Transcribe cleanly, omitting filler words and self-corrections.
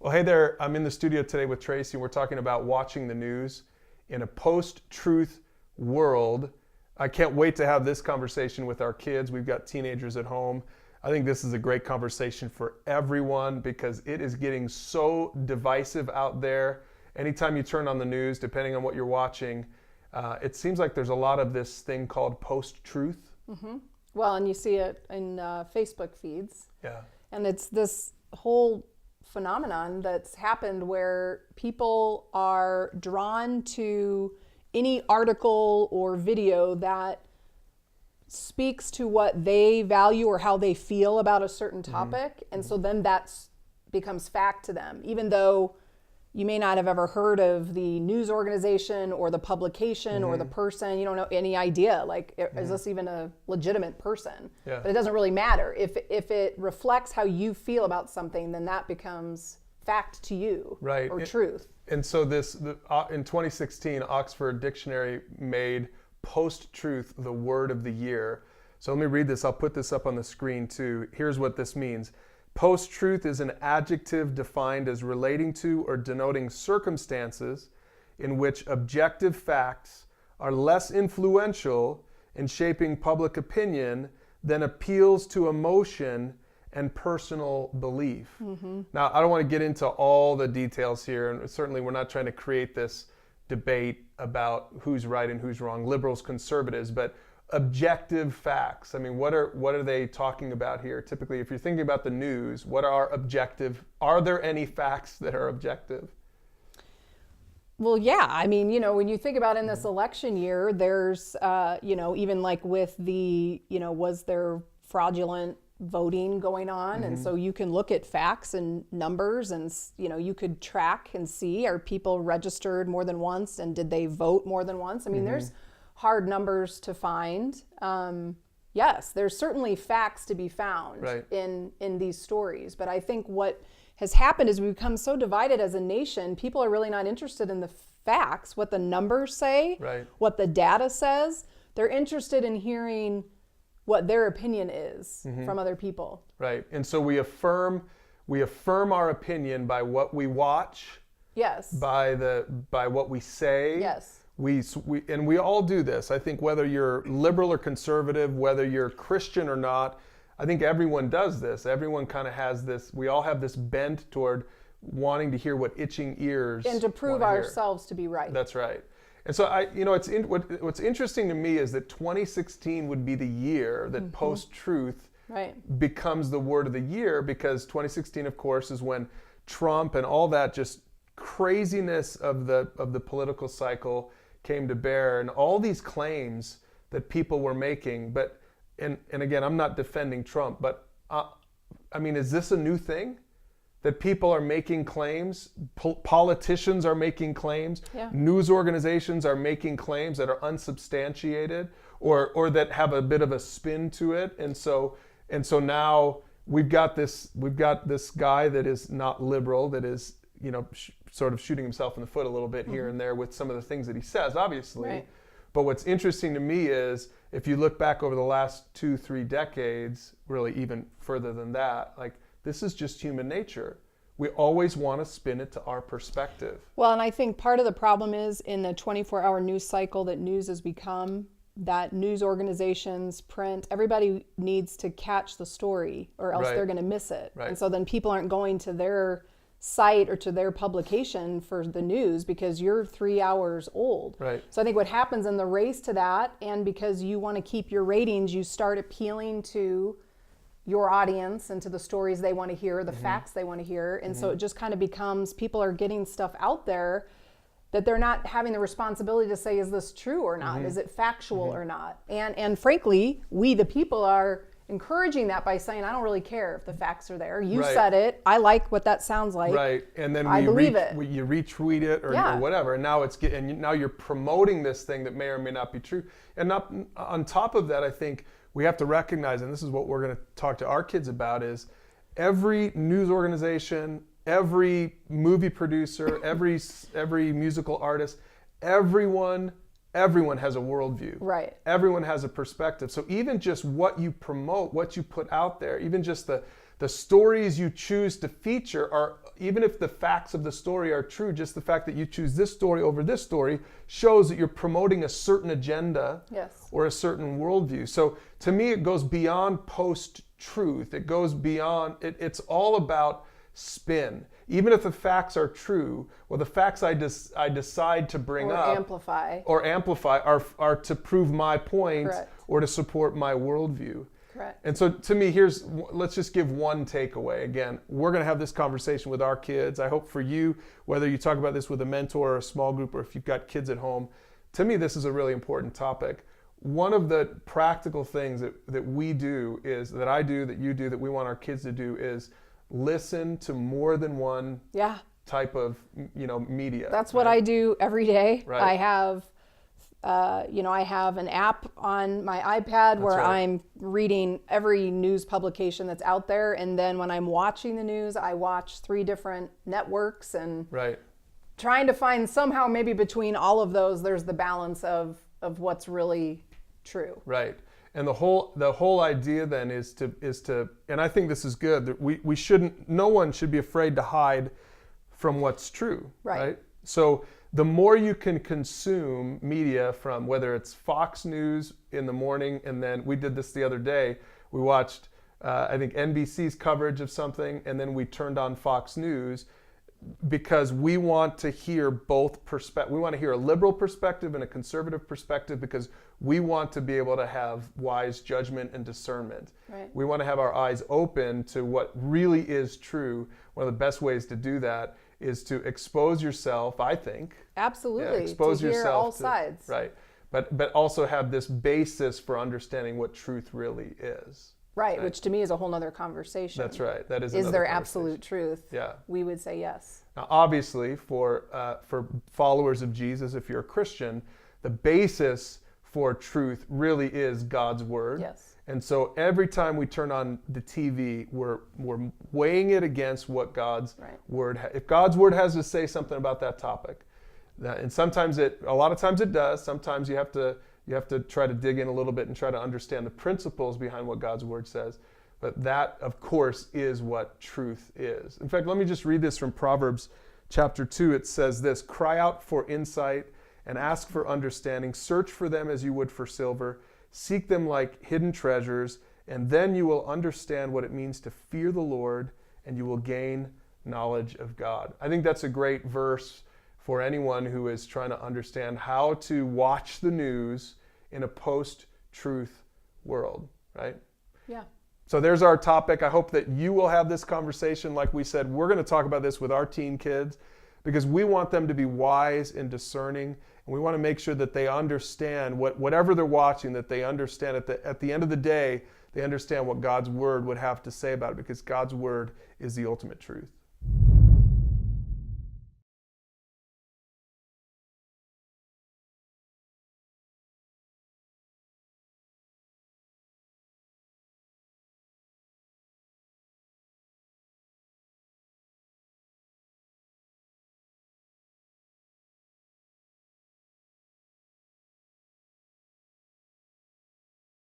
Well, hey there. I'm in the studio today with Tracy. We're talking about watching the news in a post-truth world. I can't wait to have this conversation with our kids. We've got teenagers at home. I think this is a great conversation for everyone because it is getting so divisive out there. Anytime you turn on the news, depending on what you're watching, it seems like there's a lot of this thing called post-truth. Mm-hmm. Well, and you see it in Facebook feeds. Yeah. And it's this whole phenomenon that's happened where people are drawn to any article or video that speaks to what they value or how they feel about a certain topic. And so then that becomes fact to them, even though you may not have ever heard of the news organization or the publication or the person. You don't know any idea, like, is this even a legitimate person? Yeah. But it doesn't really matter. If it reflects how you feel about something, then that becomes fact to you, right, or truth. And so in 2016, Oxford Dictionary made post-truth the word of the year. So let me read this. I'll put this up on the screen too. Here's what this means. Post-truth is an adjective defined as relating to or denoting circumstances in which objective facts are less influential in shaping public opinion than appeals to emotion and personal belief. Now, I don't want to get into all the details here, and certainly we're not trying to create this debate about who's right and who's wrong, liberals, conservatives, but objective facts. I mean, what are they talking about here? Typically, if you're thinking about the news, what are objective? Are there any facts that are objective? Well, yeah. I mean, when you think about in this election year, there's, even like with the, was there fraudulent voting going on? And so you can look at facts and numbers and, you could track and see, are people registered more than once and did they vote more than once? I mean, there's hard numbers to find. Yes, there's certainly facts to be found in these stories. But I think what has happened is we've become so divided as a nation, people are really not interested in the facts, what the numbers say, what the data says. They're interested in hearing what their opinion is from other people. Right. And so we affirm our opinion by what we watch. Yes. By what we say. Yes. We all do this. I think whether you're liberal or conservative, whether you're Christian or not, I think everyone does this. Everyone kind of has this, we all have this bent toward wanting to hear what itching ears and to prove ourselves to be right. That's right. And so what's interesting to me is that 2016 would be the year that post-truth becomes the word of the year, because 2016, of course, is when Trump and all that just craziness of the political cycle came to bear, and all these claims that people were making. But and again, I'm not defending Trump, but I mean, is this a new thing? That people are making claims, politicians are making claims, news organizations are making claims that are unsubstantiated or that have a bit of a spin to it. And so now we've got this guy that is not liberal, that is, sort of shooting himself in the foot a little bit here and there with some of the things that he says, obviously. Right. But what's interesting to me is if you look back over the last 2-3 decades, really even further than that, like, this is just human nature. We always want to spin it to our perspective. Well, and I think part of the problem is in the 24-hour news cycle that news has become, that news organizations, print, everybody needs to catch the story or else they're going to miss it. Right. And so then people aren't going to their site or to their publication for the news because you're 3 hours old. Right. So I think what happens in the race to that, and because you want to keep your ratings, you start appealing to your audience and to the stories they want to hear, the facts they want to hear. And so it just kind of becomes, people are getting stuff out there that they're not having the responsibility to say, is this true or not? Is it factual or not? And frankly, we the people are encouraging that by saying, I don't really care if the facts are there. You said it. I like what that sounds like. Right. And then I believe it. You retweet it or whatever. And now you're promoting this thing that may or may not be true. And not, on top of that, I think we have to recognize, and this is what we're going to talk to our kids about, is every news organization, every movie producer, every musical artist, everyone has a worldview. Everyone has a perspective. So even just what you promote, what you put out there, even just the The stories you choose to feature are, even if the facts of the story are true, just the fact that you choose this story over this story shows that you're promoting a certain agenda or a certain worldview. So to me, it goes beyond post-truth. It goes beyond, it's all about spin. Even if the facts are true, well, the facts I decide to bring up amplify are to prove my point or to support my worldview. Correct. And so to me, let's just give one takeaway. Again, we're going to have this conversation with our kids. I hope for you, whether you talk about this with a mentor or a small group, or if you've got kids at home, to me, this is a really important topic. One of the practical things that we do is, that I do, that you do, that we want our kids to do is listen to more than one type of media. That's what I do every day. Right. I have I have an app on my iPad where I'm reading every news publication that's out there, and then when I'm watching the news, I watch 3 different networks, and trying to find somehow maybe between all of those there's the balance of what's really true. Right. And the whole idea then is to, and I think this is good, that no one should be afraid to hide from what's true. Right. So the more you can consume media from, whether it's Fox News in the morning, and then we did this the other day, we watched I think NBC's coverage of something, and then we turned on Fox News, because we want to hear both perspectives. We want to hear a liberal perspective and a conservative perspective, because we want to be able to have wise judgment and discernment. Right. We want to have our eyes open to what really is true. One of the best ways to do that is to expose yourself, I think. Absolutely. Expose to hear yourself all sides. Right. But also have this basis for understanding what truth really is. Right, which to me is a whole nother conversation. That's right. That is there absolute truth? Yeah. We would say yes. Now, obviously, for followers of Jesus, if you're a Christian, the basis for truth really is God's word. Yes. And so every time we turn on the TV, we're weighing it against what God's word. If God's word has to say something about that topic, and a lot of times it does. Sometimes you have to try to dig in a little bit and try to understand the principles behind what God's word says. But that, of course, is what truth is. In fact, let me just read this from Proverbs chapter 2. It says this: "Cry out for insight and ask for understanding. Search for them as you would for silver. Seek them like hidden treasures, and then you will understand what it means to fear the Lord, and you will gain knowledge of God." I think that's a great verse for anyone who is trying to understand how to watch the news in a post-truth world, right? Yeah. So there's our topic. I hope that you will have this conversation. Like we said, we're going to talk about this with our teen kids, because we want them to be wise and discerning, and we want to make sure that they understand whatever they're watching, that they understand at the end of the day, they understand what God's word would have to say about it, because God's word is the ultimate truth.